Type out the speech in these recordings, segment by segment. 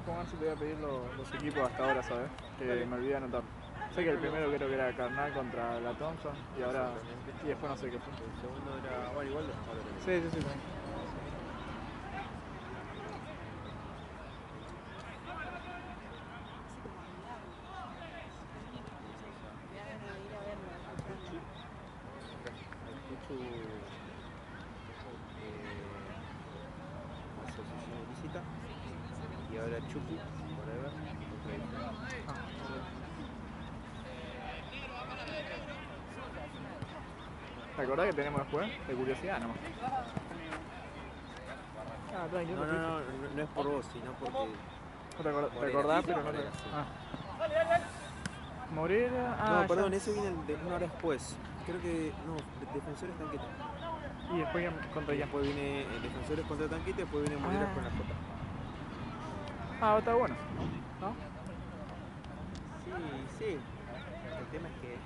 con eso te voy a pedir los equipos hasta ahora, ¿sabes? Que me olvidé de anotar. Sé que el primero creo que era Carnal contra la Thompson y ahora. Y después no sé qué fue. El segundo era. Bueno, igual ahora lo Sí, sí, sí. Asociación ilícita y ahora Chucky, forever, contra ¿Te acordás que tenemos después? De curiosidad nomás. Ah, tranquilo. No es por vos, sino porque. ¿No te acordás? Pero no te. Ah. Morera. Ah, no, perdón, ese viene una hora después. Creo que. No, Defensores Tanquete. Y después contra quién. Después viene Defensores contra Tanquete, después viene Moreras con la J. Ah, está bueno. ¿No? Sí. El tema es que.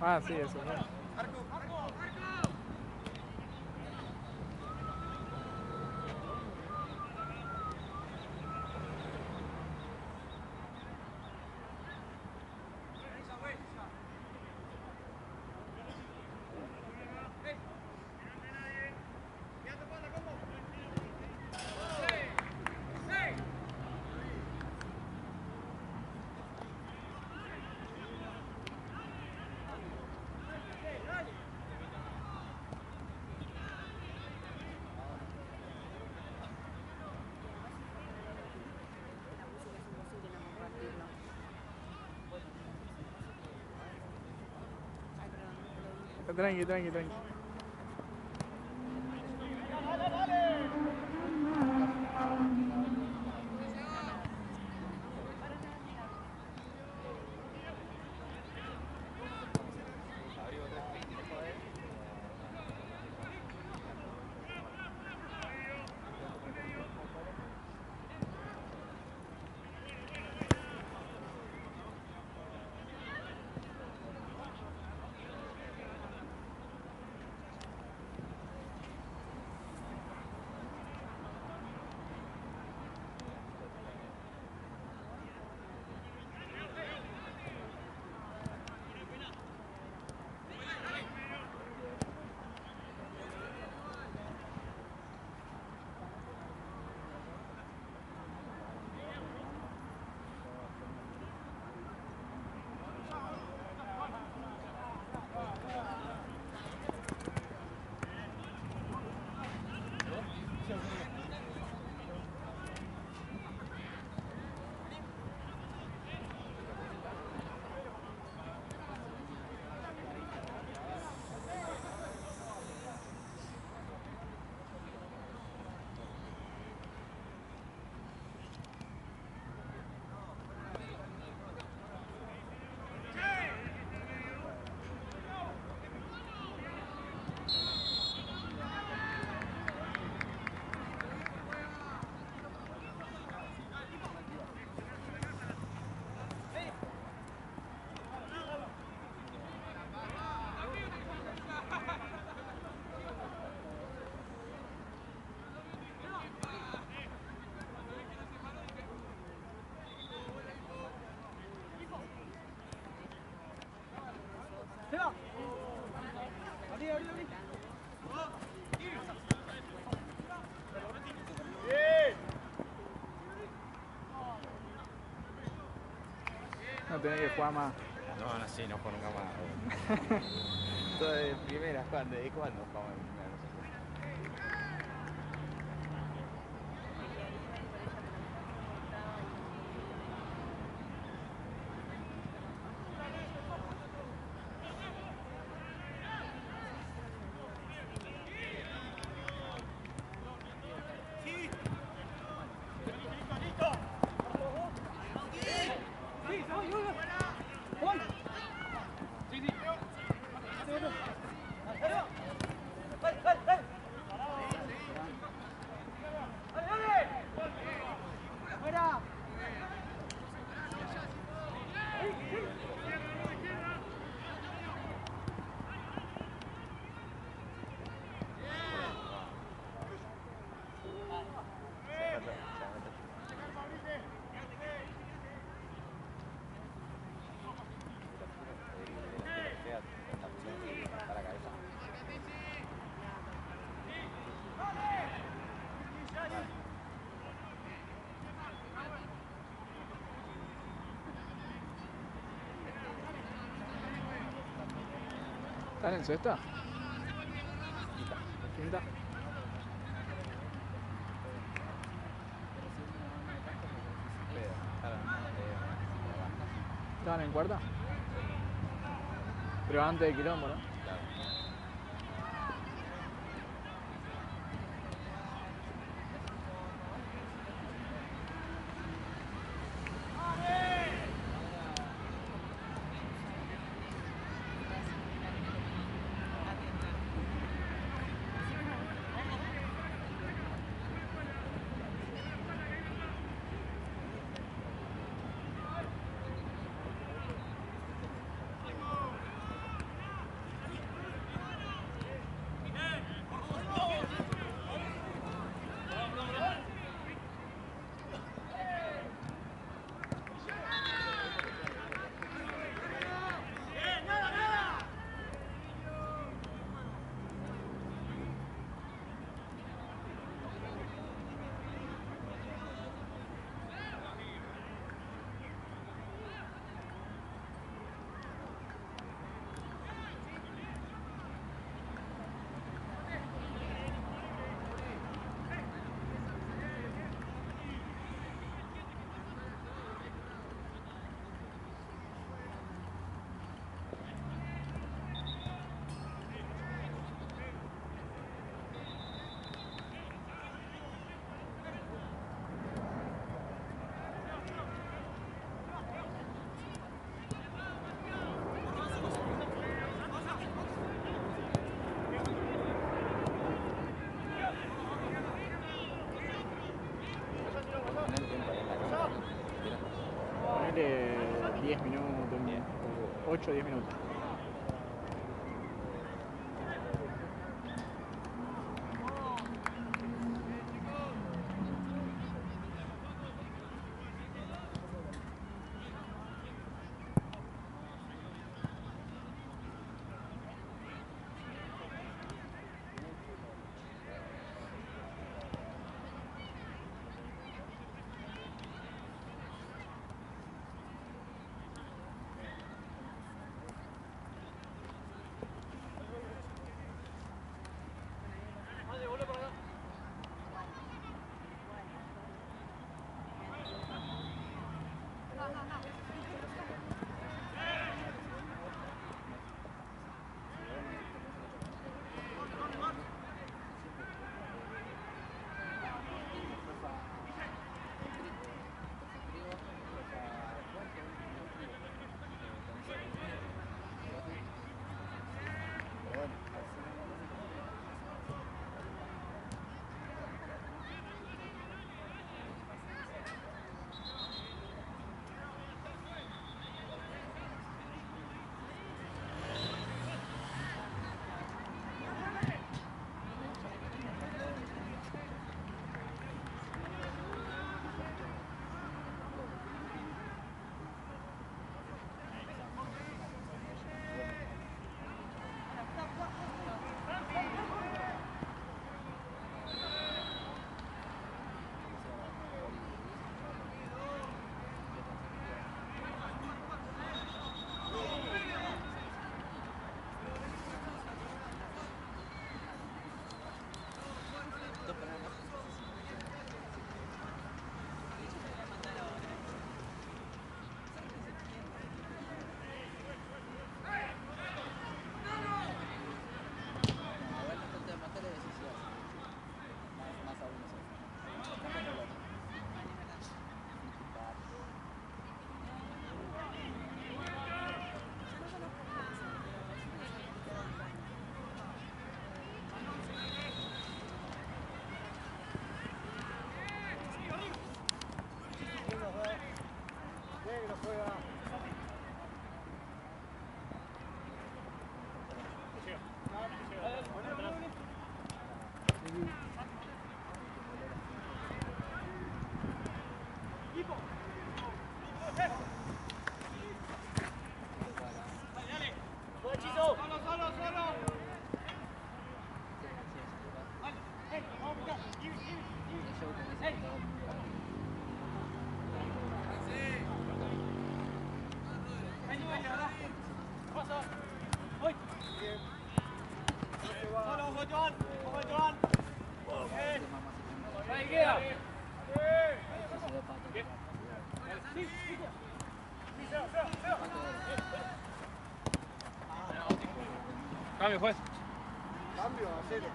Ah, sí, eso. ¿No? Tranqui. No tenés que jugar más. No, sí, no juego nunca más. Todo de primeras, ¿cuándo? ¿De cuándo jugamos de primeras? ¿Están en sexta? Quinta. ¿Estaban en cuarta? Pero antes de Quilombo, ¿no? Ponele 10 minutos, 8 o 10 minutos. Cambio, juez. Cambio, a cero.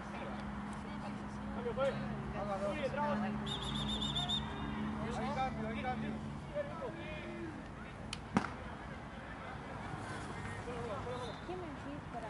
Cambio, juez. Hay cambio, hay cambio. ¿Quién me decís para?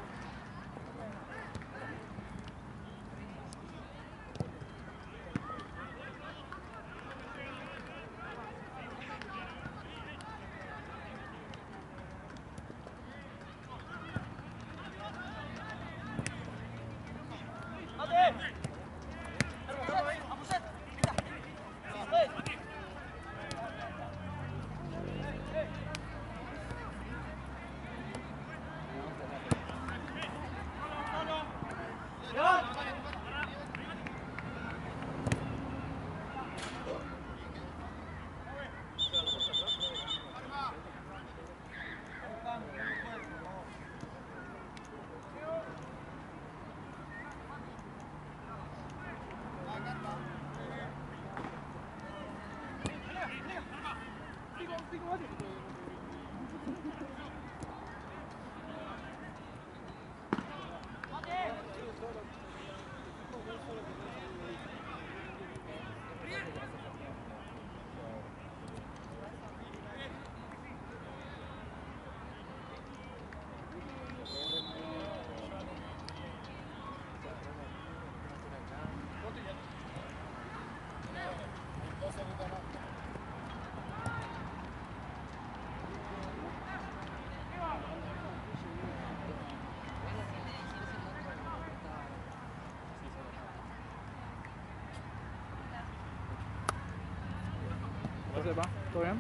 ¿Qué sepa? ¿Todo bien?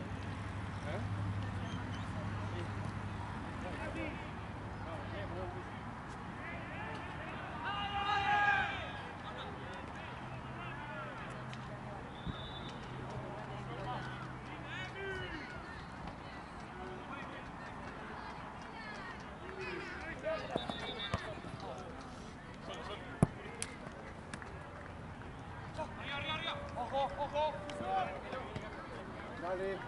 Dale.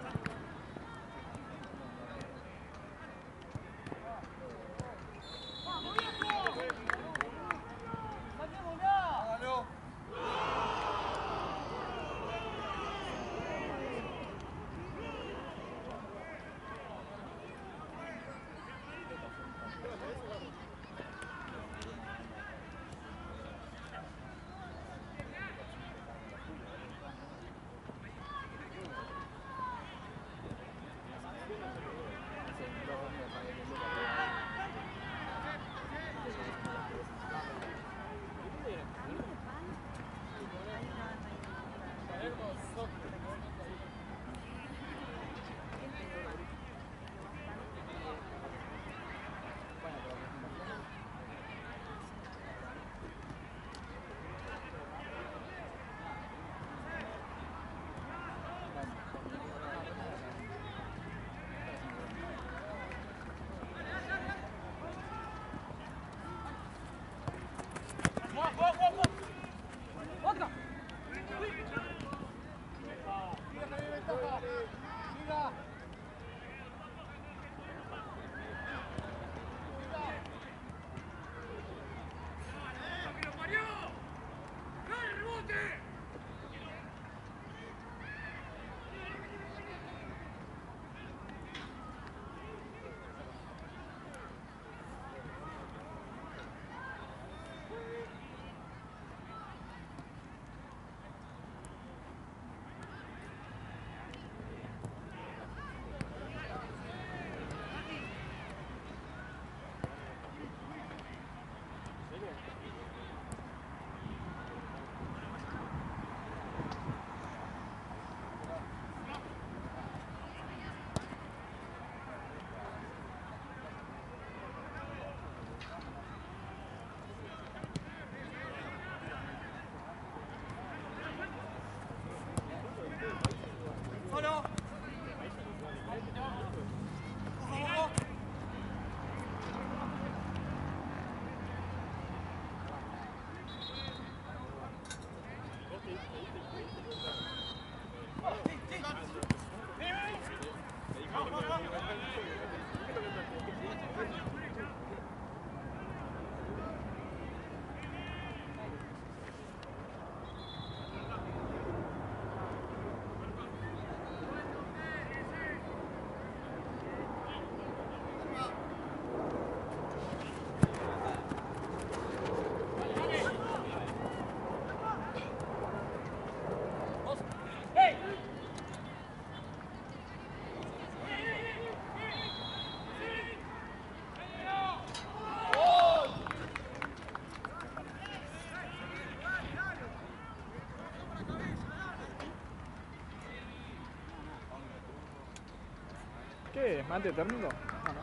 ¿Qué es? ¿Mate térmico? No, no.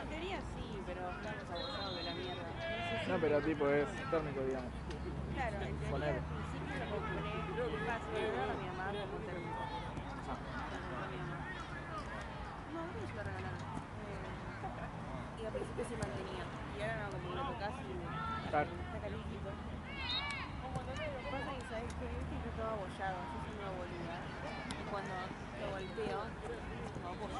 En teoría sí, pero estamos abusados de la mierda. No sé si... No, pero tipo es térmico, digamos. Claro, en teoría Ponele. al principio lo compré fácil, pero a mi mamá como térmico. Ah, No, creo que se lo regalaron. Y al principio se mantenía. Y ahora no, como lo tocas y claro. está calentito. Pasa que sabes que viste que todo abollado, yo soy una boluda. Y cuando lo golpeo, como apoyo.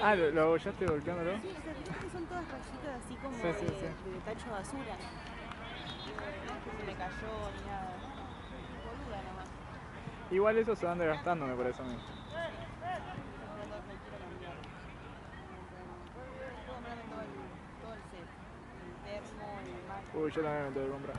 Ah, ¿lo abollaste golpeándolo? Sí, o sea, viste que son todas rayitas así como Sí, sí, sí. de tacho de basura. No es que se me cayó ni nada. Boluda nomás. Igual eso se van desgastando, me parece a mí. Todo el set. El termo, el mate. Uy, yo también me tengo que comprar.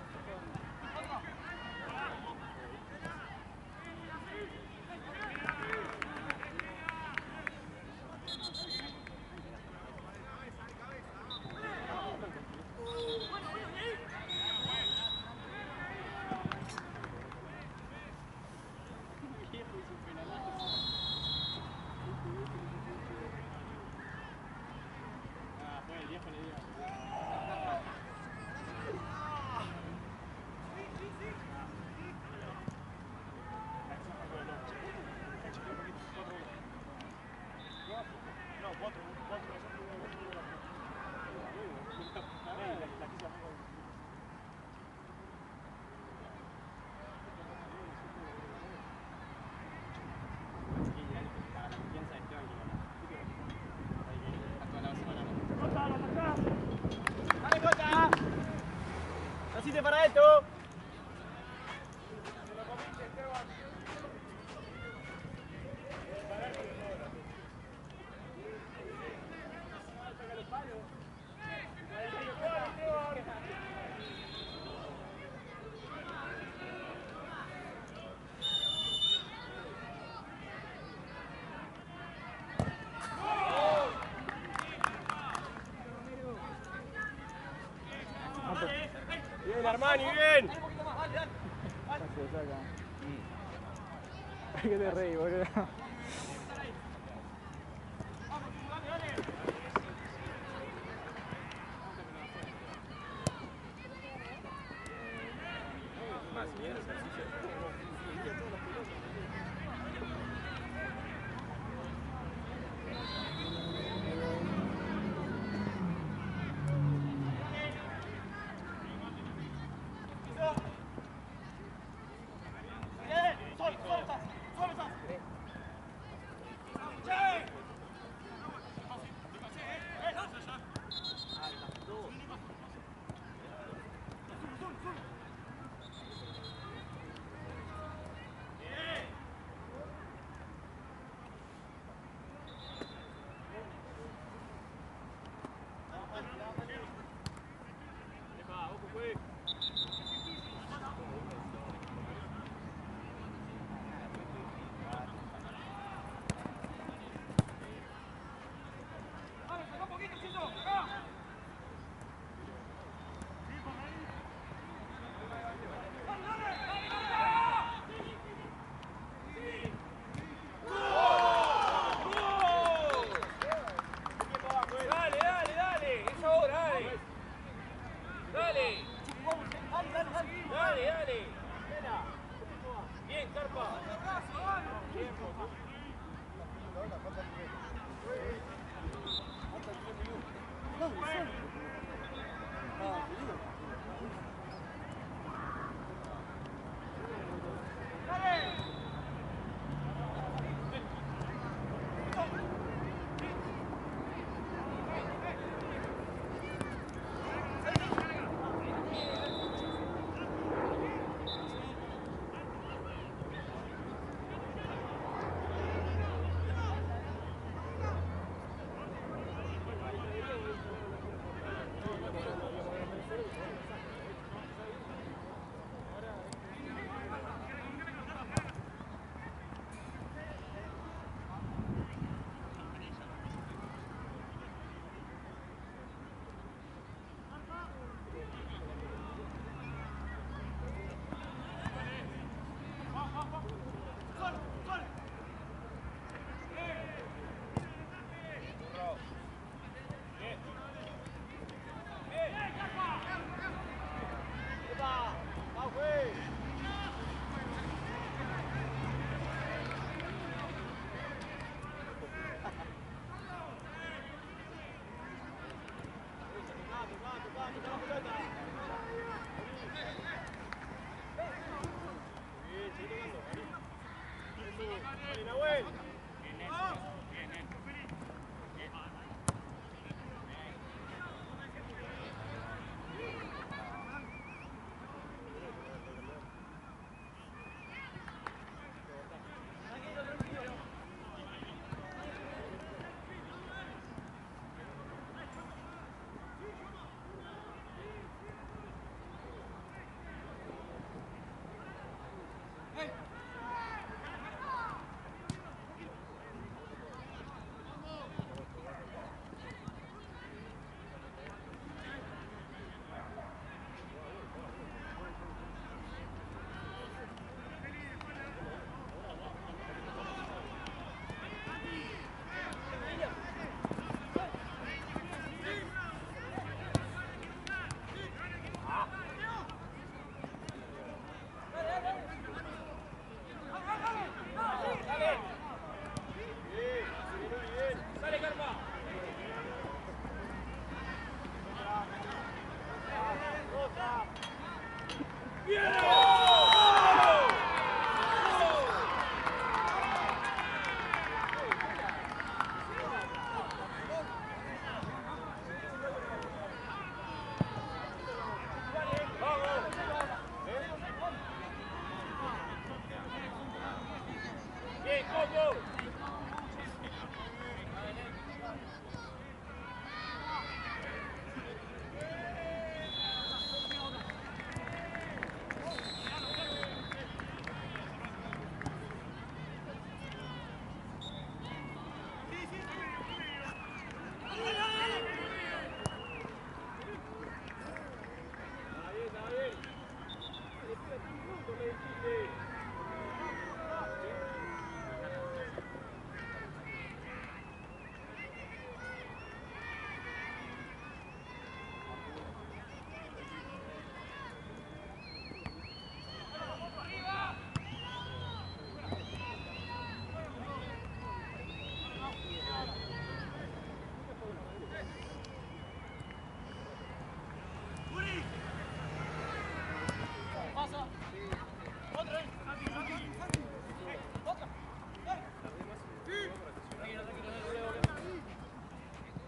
para esto! Bien, Armani, bien. Se saca. ¿Qué te reí, boludo? Más bien, sencillo.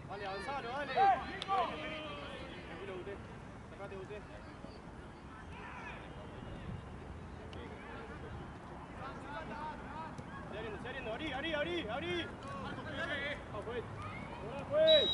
Vale, avanzalo, dale. Tranquilo, Guté. Sacate, Guté. Se abriendo, abrí. Vamos, pues. Vamos, pues.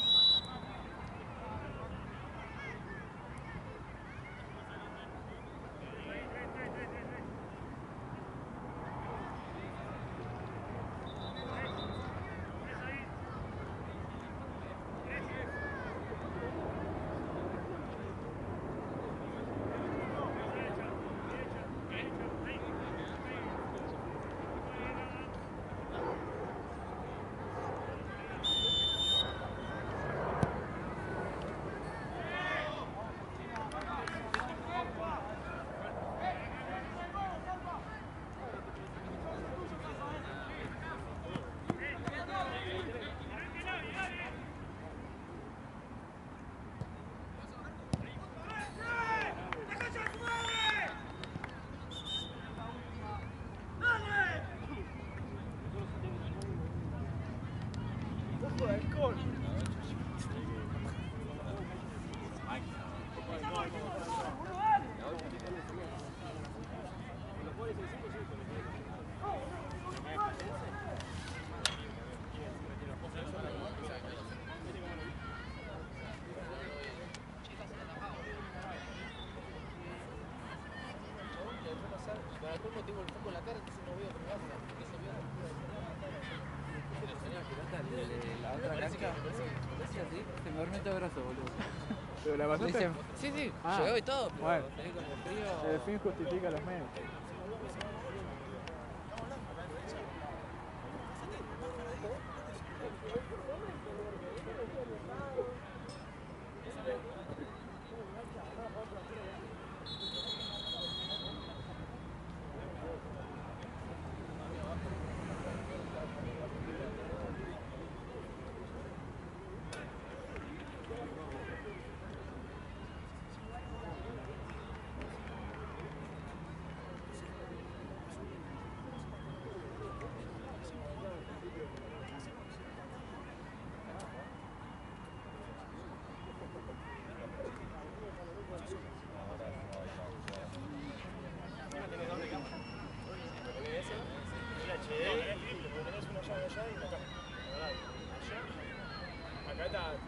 Tengo el foco en la cara, entonces no veo primero. La otra cancha, así, se me duerme todo el brazo, boludo. ¿Pero la pasaste? Sí, sí, Ah, llegó y todo, pero bueno. tenés con el frío. El fin justifica los medios.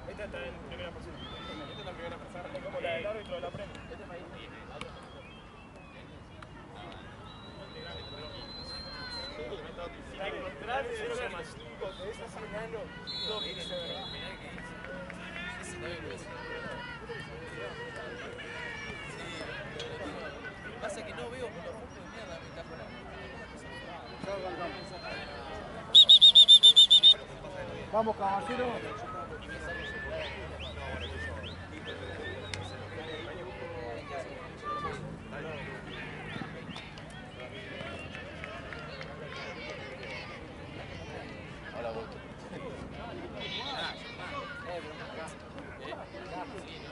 Esta está en primera persona. Esta está en primera persona. Es como la del árbitro de la Premier. Si te encontrás, es lo más 5, que es así enano, no, que se ve. Pasa que no veo por los focos de mierda que está por ahí. Vamos, caballero. Hola, vos. Sí, ¿no?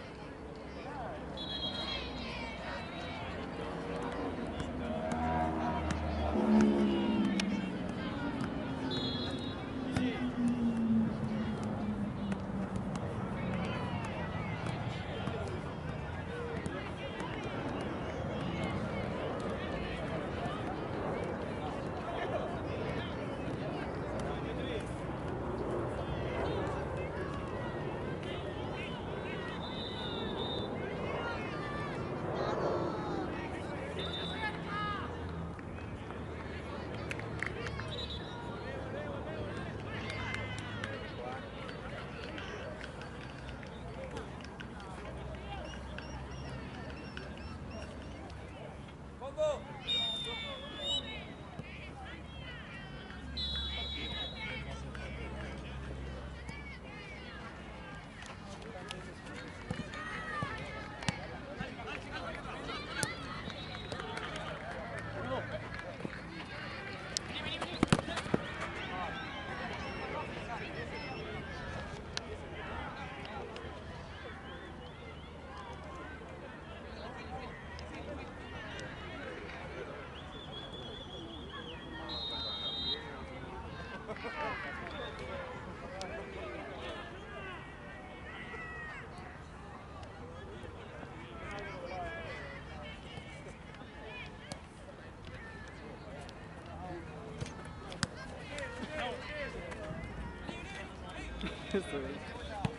Eso es.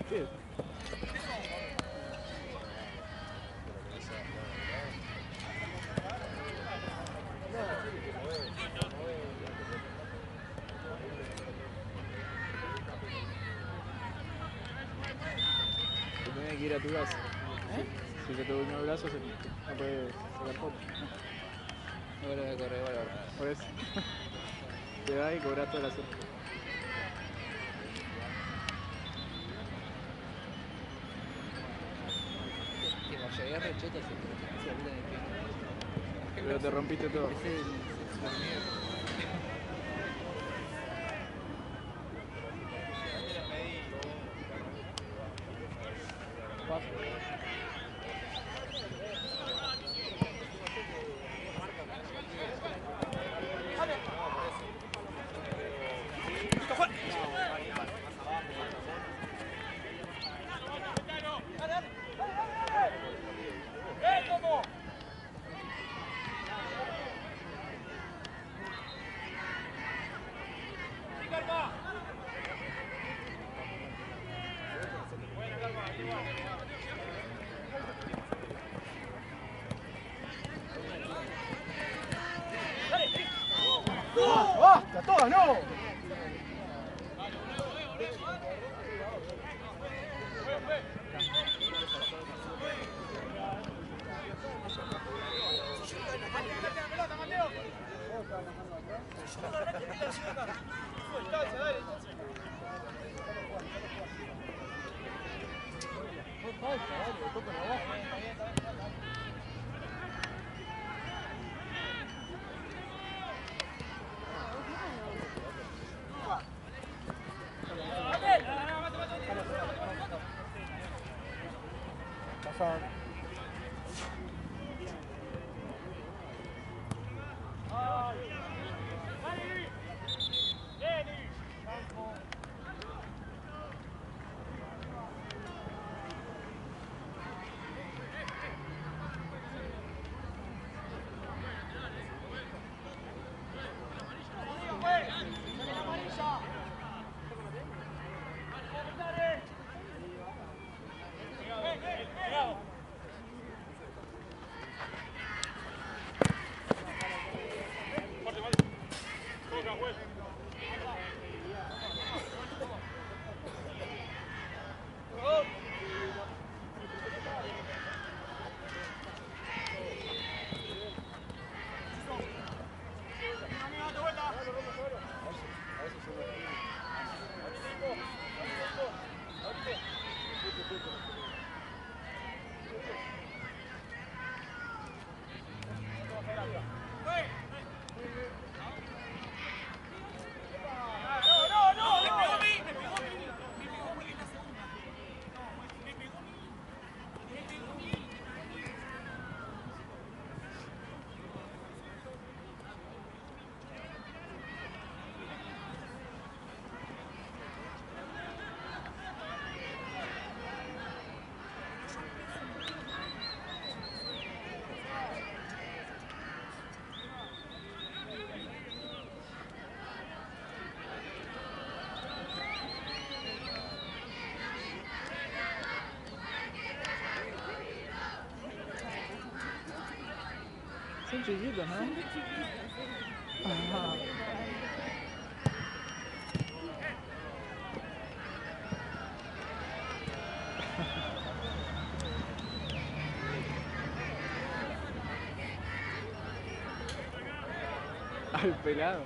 ¿Qué? Te tenés que ir a tu casa. Si se te durmió el brazo, no puedes sacar foto. No vuelves a correr igual ahora. Por eso. Te vas y cobras toda la suerte. Que como llegué re cheto, se olvida de que... Pero te rompiste todo. Es el miedo. ¡Basta! ¡Todas no! Son chiquitos, ¿no? Ajá. El pelado.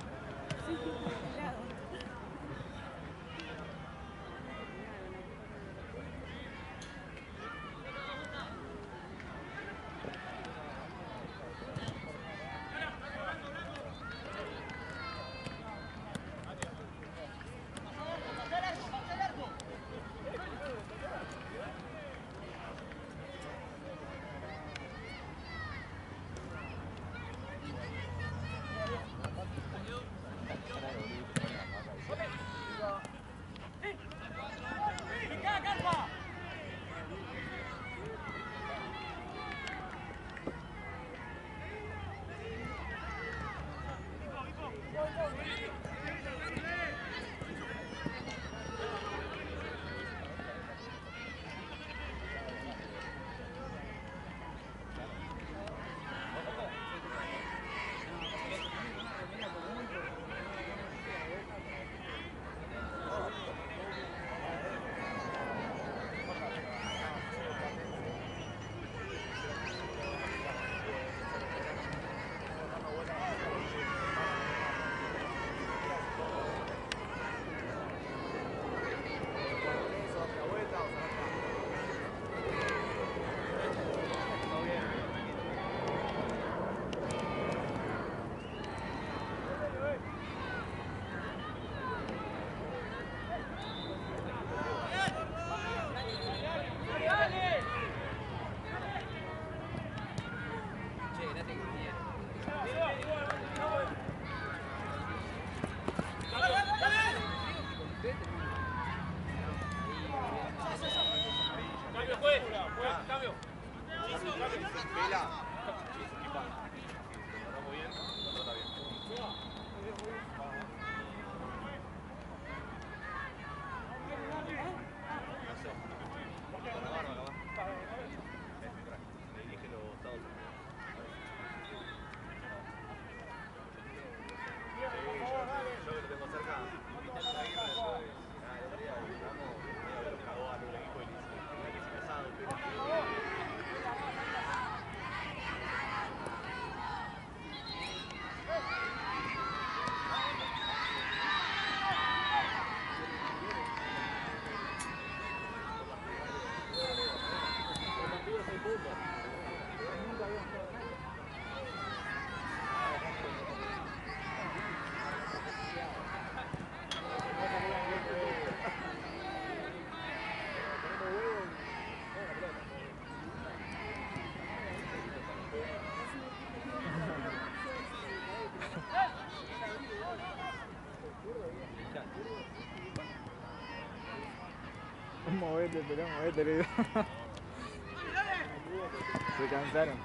Sí, pelado. Movete, pero movete, le digo. Se cansaron.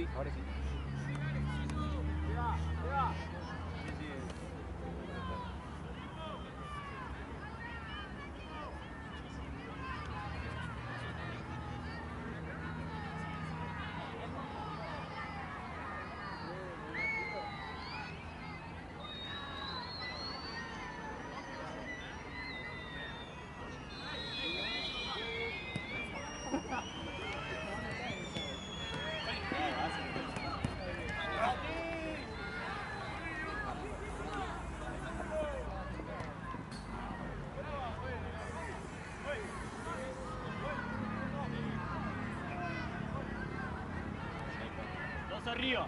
sí, ahora sí. Dos arriba.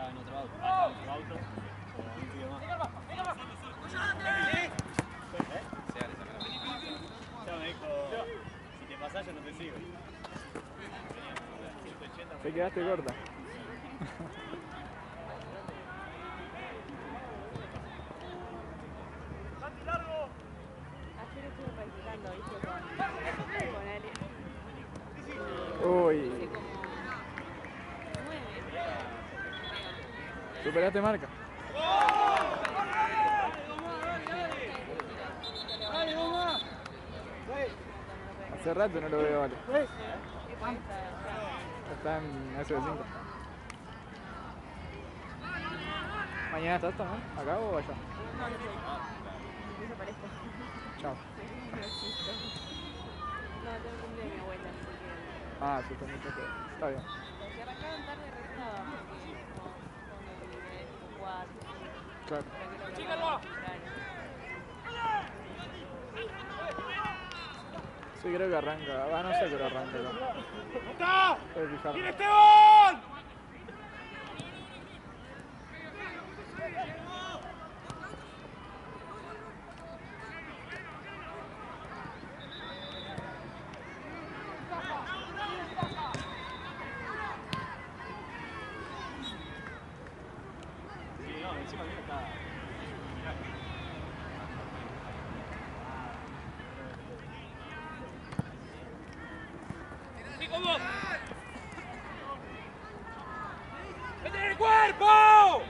En otro auto. Ah, en otro auto. O un tío más. Ya me dijo, si te pasás yo no te sigo. Te quedaste corta. Ayer estuve practicando, ¿viste? Con Ale. Uy, Hace como 9. superaste marca. Hace rato no lo veo, vale. Está en SV5. ¿Mañana estás también? ¿Acá o allá? No, no sé. Eso parezco. Chao. No existo. No, tengo cumple de mi abuela, así que... Ah, sí, está mucho que... Está bien. Si arrancaron tarde, restaba, porque como cuando libre, tipo 4, Claro. pero creo que lo temprano. Sí, creo que arranca. Ah, no sé, pero arranca. ¡Está! Puedes fijar. ¡Viene Esteban! Sí, no, encima mira está... ¡Sí, con vos! ¡Mete en el cuerpo!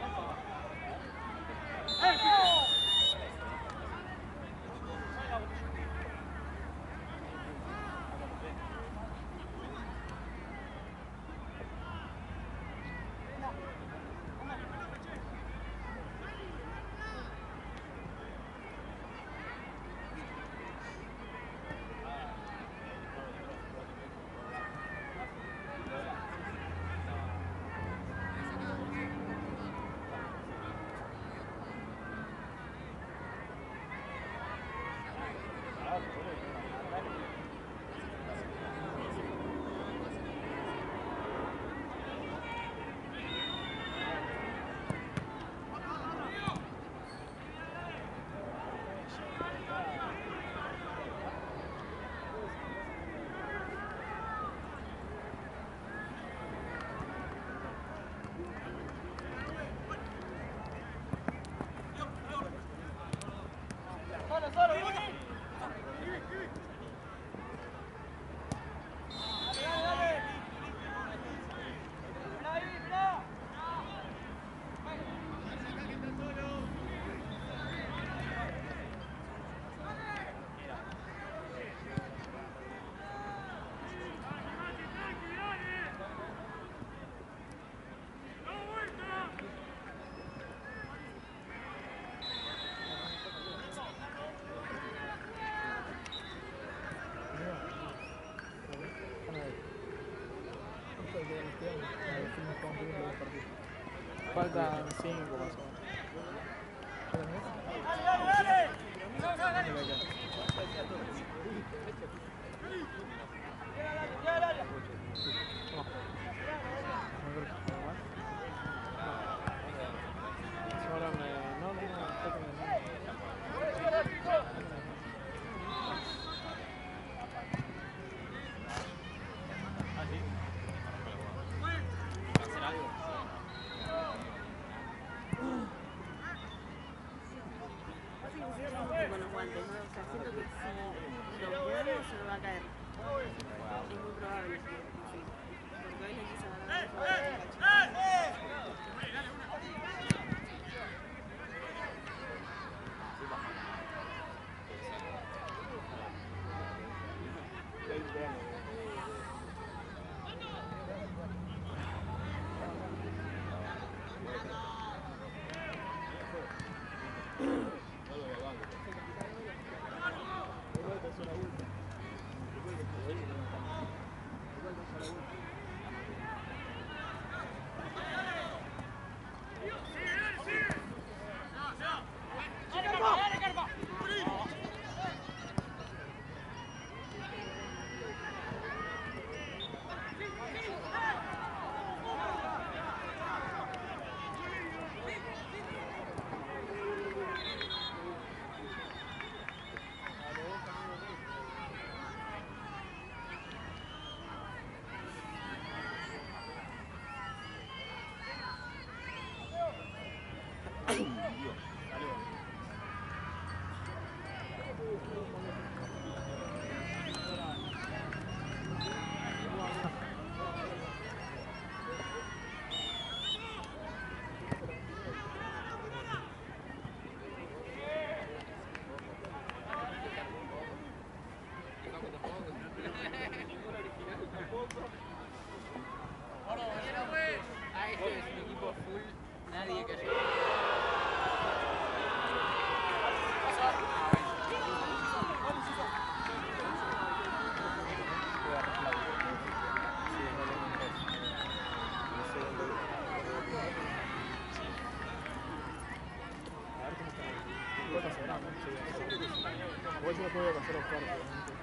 quedan este año. A ver si nos podemos tener los partidos. Faltan 5 más o menos. Ahora me... No, está con el... Con los guantes, ¿no? O sea, siento que si lo muevo se me va a caer. Es muy probable que sí. Porque hoy le quise ganar Igual yo no puedo pasar a buscar, obviamente.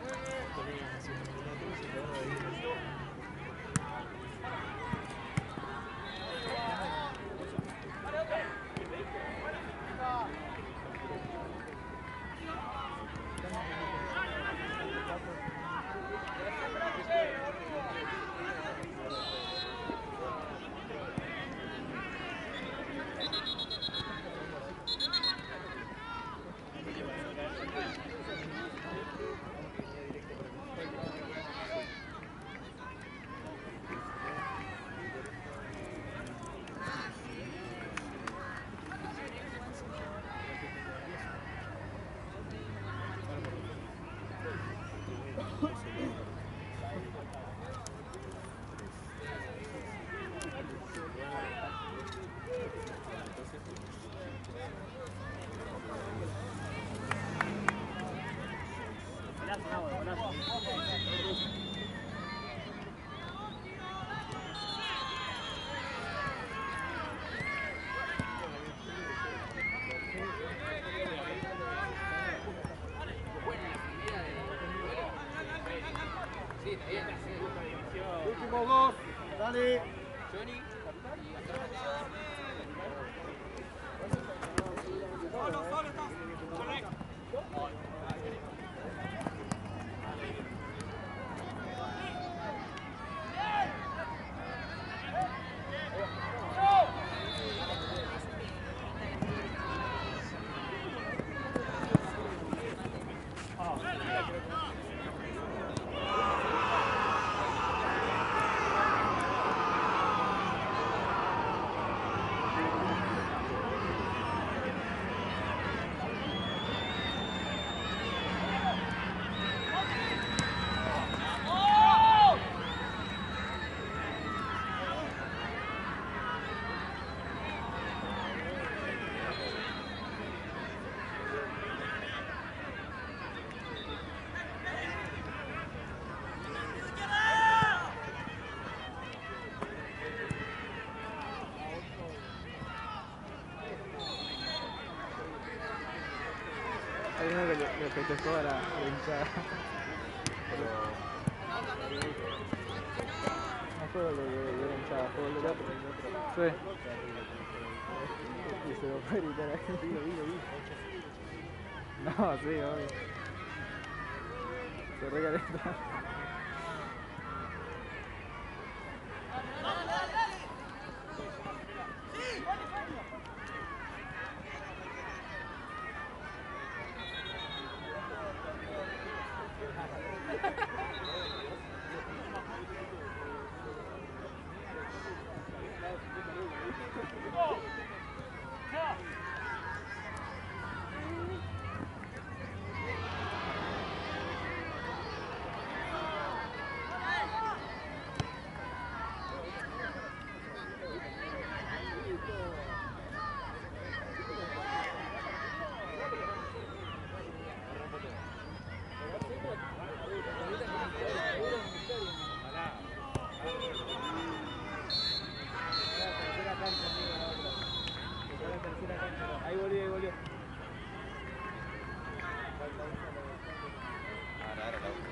Últimos dos. Dale. festejó a la hinchada. No fue lo de la hinchada, fue el del otro. Sí. Y se lo fue a gritar ahí. No, sí, obvio. Se recalentó. Ahí volvió, ahí volvió. Ahora la última.